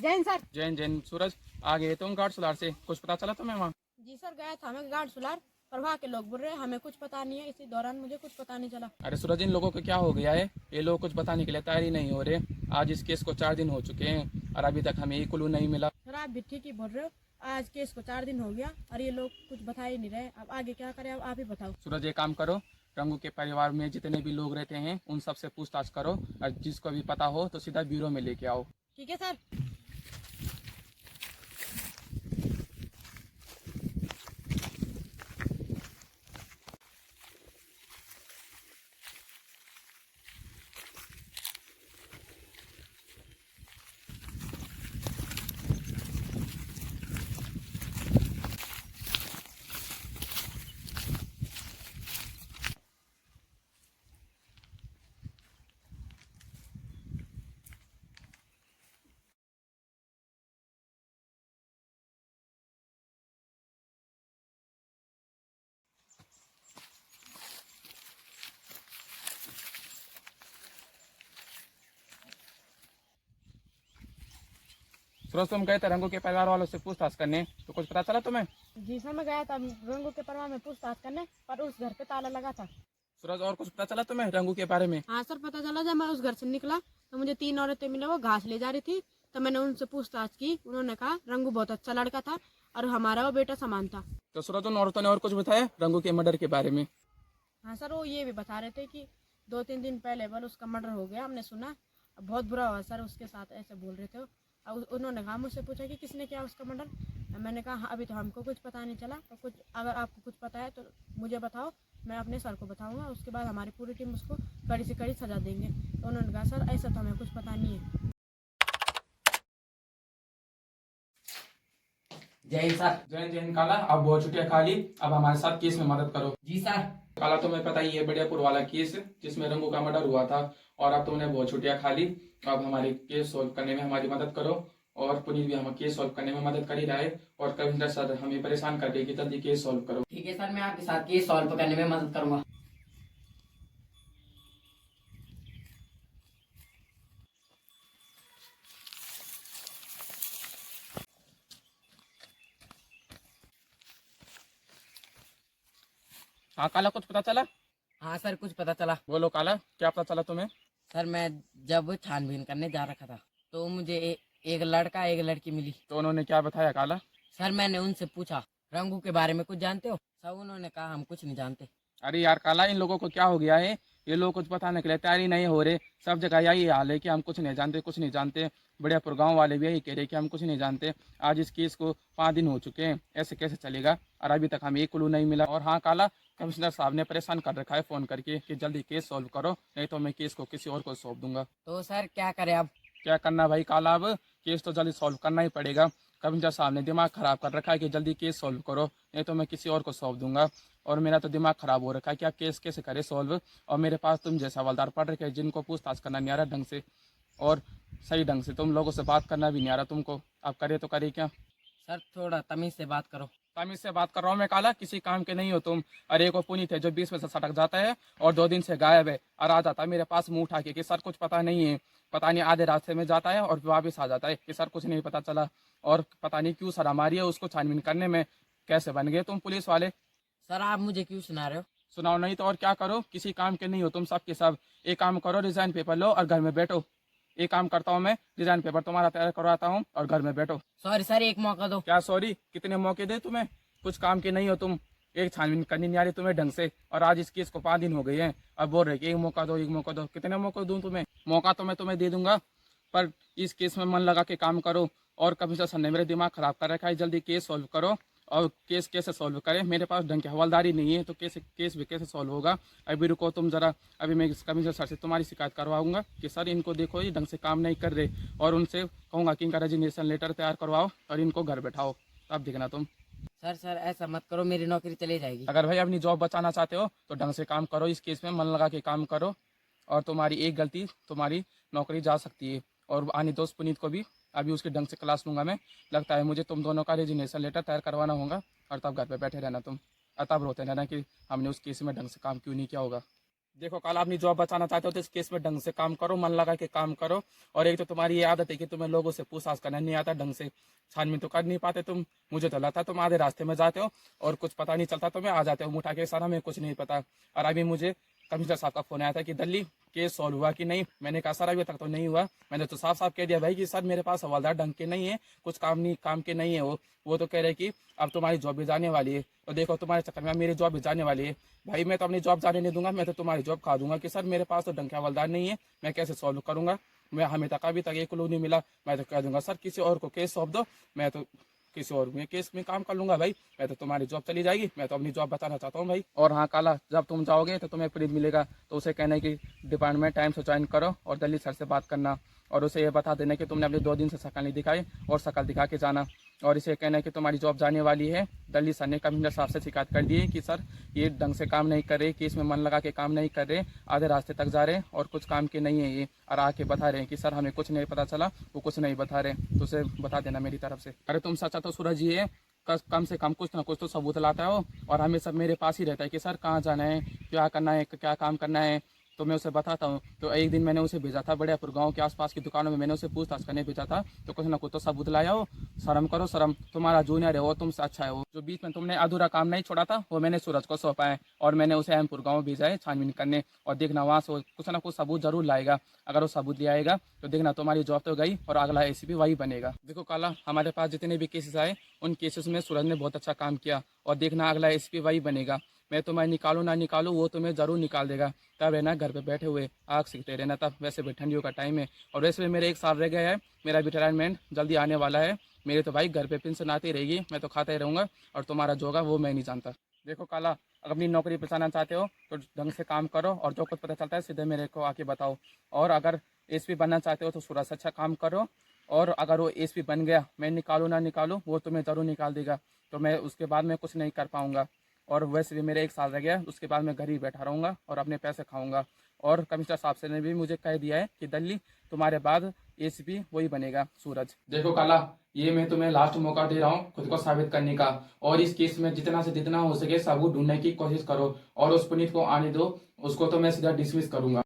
Jain sir. Jain Jain सूरज आ गए तुम guard Sular से, कुछ पता चला तुम्हें वहाँ? जी सर, गया था मैं गार्ड सुलार, पर वहाँ के लोग बोल रहे हैं हमें कुछ पता नहीं है, इसी दौरान मुझे कुछ पता नहीं चला। अरे सूरज, इन लोगों को क्या हो गया है? ये लोग कुछ बताने के लिए तैयार ही नहीं हो रहे। आज इस केस को 4 दिन हो चुके हैं और अभी तक हमें एक क्लू नहीं मिला। सर आप भी ठीक ही बोल रहे हो, आज केस को 4 दिन हो गया और ये लोग कुछ बता ही नहीं रहे। अब आगे क्या करें, अब आप ही बताओ। सूरज एक काम करो, रंगू के परिवार में जितने भी लोग रहते हैं उन सब से पूछताछ करो और जिसको भी पता हो तो सीधा ब्यूरो में लेके आओ। ठीक है सर। सूरज तुम गए थे रंगू के परिवार वालों से पूछताछ करने, तो कुछ पता चला तुम्हें? जी सर, मैं गया था रंगू के परिवार में पूछताछ करने, पर उस घर पे ताला लगा था। सूरज और कुछ पता चला तुम्हें रंगू के बारे में? हाँ सर, पता चला। जब मैं उस घर से निकला तो मुझे 3 औरतें मिले, वो घास ले जा रही थी। तो मैंने उनसे पूछताछ की, उन्होंने कहा रंगू बहुत अच्छा लड़का था और हमारा वो बेटा समान था। तो सूरज उन औरतों ने और कुछ बताया रंगू के मर्डर के बारे में? हाँ सर, वो ये भी बता रहे थे कि 2-3 दिन पहले बल उसका मर्डर हो गया, हमने सुना। अब बहुत बुरा हुआ सर उसके साथ, ऐसे बोल रहे थे वो। अब उन्होंने कहा, मुझसे पूछा कि किसने किया उसका मर्डर। मैंने कहा हाँ, अभी तो हमको कुछ पता नहीं चला, तो कुछ अगर आपको कुछ पता है तो मुझे बताओ, मैं अपने सर को बताऊंगा, उसके बाद हमारी पूरी टीम उसको कड़ी से कड़ी सजा देंगे। तो उन्होंने कहा सर ऐसा तो हमें कुछ पता नहीं है। जय हिंद सर। जैन जैन काला, अब बहुत छुट्टियां खा ली, अब हमारे साथ केस में मदद करो। जी सर। काला तुम्हें पता ही है बढ़ियापुर वाला केस जिसमें रंगू का मर्डर हुआ था, और अब तुमने बहुत छुट्टियां खा ली। अब हमारे केस सॉल्व करने में हमारी मदद करो। और पुनीत भी हमें केस सॉल्व करने में मदद कर ही रहा है, और कविंदर सर हमें परेशान कर रहे कि जल्दी केस सॉल्व करो। ठीक है सर, मैं आपके साथ केस सॉल्व करने में मदद करूंगा। हाँ काला, कुछ पता चला? हाँ सर, कुछ पता चला। बोलो काला, क्या पता चला तुम्हें? सर मैं जब छानबीन करने जा रखा था तो मुझे एक लड़का एक लड़की मिली। तो उन्होंने क्या बताया काला? सर मैंने उनसे पूछा रंगू के बारे में कुछ जानते हो? सब उन्होंने कहा हम कुछ नहीं जानते। अरे यार काला, इन लोगों को क्या हो गया है? ये लोग कुछ बताने के लिए तैयार ही नहीं हो रहे। सब जगह यही हाल है कि हम कुछ नहीं जानते, कुछ नहीं जानते। बढ़ियापुर गांव वाले भी यही कह रहे कि हम कुछ नहीं जानते। आज इस केस को 5 दिन हो चुके हैं, ऐसे कैसे चलेगा? और अभी तक हमें एक क्लू नहीं मिला। और हाँ काला, कमिश्नर साहब ने परेशान कर रखा है फ़ोन करके कि जल्दी केस सॉल्व करो, नहीं तो मैं केस को किसी और को सौंप दूंगा। तो सर क्या करें अब? क्या करना भाई काला, अब केस तो जल्दी सॉल्व करना ही पड़ेगा। कमिश्नर साहब ने दिमाग खराब कर रखा है कि जल्दी केस सॉल्व करो, नहीं तो मैं किसी और को सौंप दूंगा। और मेरा तो दिमाग खराब हो रखा है कि आप केस कैसे करे सॉल्व। और मेरे पास तुम जैसा हवलदार पड़ रखे हैं जिनको पूछताछ करना नहीं आ रहा ढंग से, और सही ढंग से तुम लोगों से बात करना भी नहीं आ रहा तुमको। आप करे तो करे क्या? सर थोड़ा तमीज से बात करो। तमीज से बात कर रहा हूँ मैं काला, किसी काम के नहीं हो तुम। अरे एक वो पुनीत है जो 20 में से सटक जाता है और 2 दिन से गायब है, और आ जाता है मेरे पास मुंह उठा के कि सर कुछ पता नहीं है। पता नहीं आधे रास्ते में जाता है और वापस आ जाता है कि सर कुछ नहीं पता चला। और पता नहीं क्यों सर हमारी है उसको छानबीन करने में। कैसे बन गए तुम पुलिस वाले? सर आप मुझे क्यों सुना रहे हो? सुनाओ नहीं तो और क्या करो, किसी काम के नहीं हो तुम सब के सब। एक काम करो, रिजाइन पेपर लो और घर में बैठो। एक काम करता हूँ मैं, रिजाइन पेपर तुम्हारा तैयार करवाता हूँ और घर में बैठो। सॉरी सर, एक मौका दो। क्या सॉरी? कितने मौके दे तुम्हें? कुछ काम के नहीं हो तुम। एक छानबीन करनी नहीं आ रही तुम्हें ढंग से, और आज इस केस को 5 दिन हो गए हैं। अब बोल रहे कि एक मौका दो, एक मौका दो। कितने मौके दूं तुम्हें? मौका तो मैं तुम्हें दे दूंगा, पर इस केस में मन लगा के काम करो। और कमिश्नर सर ने मेरे दिमाग खराब कर रखा है, जल्दी केस सॉल्व करो। और केस कैसे सॉल्व करें, मेरे पास ढंग की हवलदारी नहीं है, तो केस भी कैसे सॉल्व होगा? अभी रुको तुम जरा, अभी मैं कमिश्नर सर से तुम्हारी शिकायत करवाऊंगा कि सर इनको देखो ये ढंग से काम नहीं कर रहे, और उनसे कहूँगा कि इनका रेजिग्नेशन लेटर तैयार करवाओ और इनको घर बैठाओ। अब देखना तुम। सर ऐसा मत करो, मेरी नौकरी चली जाएगी। अगर भाई अपनी जॉब बचाना चाहते हो तो ढंग से काम करो, इस केस में मन लगा के काम करो, और तुम्हारी एक गलती तुम्हारी नौकरी जा सकती है। और आने दोस्त पुनीत को भी अभी उसके ढंग से क्लास लूंगा मैं। लगता है मुझे तुम दोनों का रेजिग्नेशन लेटर तैयार करवाना होगा, और तब घर पे बैठे रहना तुम, और तब रोते रहना कि हमने उस केस में ढंग से काम क्यों नहीं किया होगा। देखो कल अपनी जॉब बचाना चाहते हो तो इस केस में ढंग से काम करो, मन लगा के काम करो। और एक तो तुम्हारी ये आदत है कि तुम्हें लोगों से पूछताछ करना नहीं आता, ढंग से छानबीन तो कर नहीं पाते तुम। मुझे तो लगता है तुम आधे रास्ते में जाते हो और कुछ पता नहीं चलता, तुम्हें आ जाते हो मुठा के, सर हमें कुछ नहीं पता। और अभी मुझे कमिश्नर साहब का फोन आया था कि दिल्ली केस सॉल्व हुआ कि नहीं। मैंने कहा सर अभी तक तो नहीं हुआ। मैंने तो साफ साफ कह दिया भाई कि सर मेरे पास हवलदार ढंग के नहीं है, कुछ काम के नहीं है। वो तो कह रहे कि अब तुम्हारी जॉब भी जाने वाली है। तो देखो तुम्हारे चक्कर में मेरी जॉब भी जाने वाली है। भाई मैं तो अपनी जॉब जाने नहीं दूंगा, मैं तो तुम्हारी जॉब खा दूंगा कि सर मेरे पास तो ढंग के हवलदार नहीं है, मैं कैसे सॉल्व करूंगा। मैं हमें तक अभी तक एक क्लू नहीं मिला। मैं तो कह दूंगा सर किसी और को केस सौंप दो, मैं तो किसी और में केस में काम कर लूंगा भाई। मैं तो तुम्हारी जॉब चली जाएगी, मैं तो अपनी जॉब बताना चाहता हूँ भाई। और हाँ काला, जब तुम जाओगे तो तुम्हें फ्रीज मिलेगा, तो उसे कहना है कि डिपार्टमेंट टाइम से ज्वाइन करो और दिल्ली सर से बात करना। और उसे ये बता देना कि तुमने अपने 2 दिन से शक्ल नहीं दिखाई और शक्ल दिखा के जाना। और इसे कहना है कि तुम्हारी जॉब जाने वाली है। दिल्ली सर ने कमिश्नर साहब से शिकायत कर दी है कि सर ये ढंग से काम नहीं कर रहे, केस में मन लगा के काम नहीं कर रहे, आधे रास्ते तक जा रहे हैं और कुछ काम के नहीं है ये। और आके बता रहे हैं कि सर हमें कुछ नहीं पता चला, वो कुछ नहीं बता रहे। तो उसे बता देना मेरी तरफ से। अरे तुम सच्चा तो सूरज ये है, कम से कम कुछ ना कुछ तो सबूत लाता हो और हमें सब मेरे पास ही रहता है कि सर कहाँ जाना है, क्या करना है, क्या काम करना है, तो मैं उसे बताता हूँ। तो एक दिन मैंने उसे भेजा था बड़ेपुर गांव के आसपास की दुकानों में, मैंने उसे पूछताछ करने भेजा था। तो कुछ ना कुछ तो सबूत लाया हो। शर्म करो शर्म, तुम्हारा जूनियर है वो, तुमसे अच्छा है वो। जो बीच में तुमने अधूरा काम नहीं छोड़ा था वो मैंने सूरज को सौंपा है और मैंने उसे अहमपुर गाँव भेजा है छानबीन करने। और देखना वहाँ से कुछ ना कुछ सबूत जरूर लाएगा। अगर वो सबूत ले आएगा तो देखना तुम्हारी जॉब तो गई और अगला ACP वही बनेगा। देखो काला, हमारे पास जितने भी केसेस आए उन केसेस में सूरज ने बहुत अच्छा काम किया और देखना अगला ACP वही बनेगा। मैं तुम्हें निकालूं ना निकालूं, वो तुम्हें जरूर निकाल देगा। तब है ना घर पे बैठे हुए आग सीखते रहना, तब वैसे भी ठंडियों का टाइम है और वैसे भी मेरे 1 साल रह गया है, मेरा रिटायरमेंट जल्दी आने वाला है। मेरे तो भाई घर पे पेंशन आती रहेगी, मैं तो खाता ही रहूँगा और तुम्हारा जो होगा वो मैं नहीं जानता। देखो काला, अगर अपनी नौकरी बचाना चाहते हो तो ढंग से काम करो और जो कुछ पता चलता है सीधे मेरे को आके बताओ। और अगर ACP बनना चाहते हो तो सूरज से अच्छा काम करो। और अगर वो ACP बन गया, मैं निकालूं ना निकालूं, वो तुम्हें ज़रूर निकाल देगा। तो मैं उसके बाद में कुछ नहीं कर पाऊंगा। और वैसे भी मेरे 1 साल रह गया, उसके बाद मैं घर ही बैठा रहूँगा और अपने पैसे खाऊंगा। और कमिश्नर साहब से ने भी मुझे कह दिया है कि दिल्ली तुम्हारे बाद ACP वही बनेगा सूरज। देखो काला, ये मैं तुम्हें लास्ट मौका दे रहा हूँ खुद को साबित करने का। और इस केस में जितना से जितना हो सके सबूत ढूंढने की कोशिश करो और उस पुनीत को आने दो। उसको तो मैं सीधा डिसमिस करूंगा।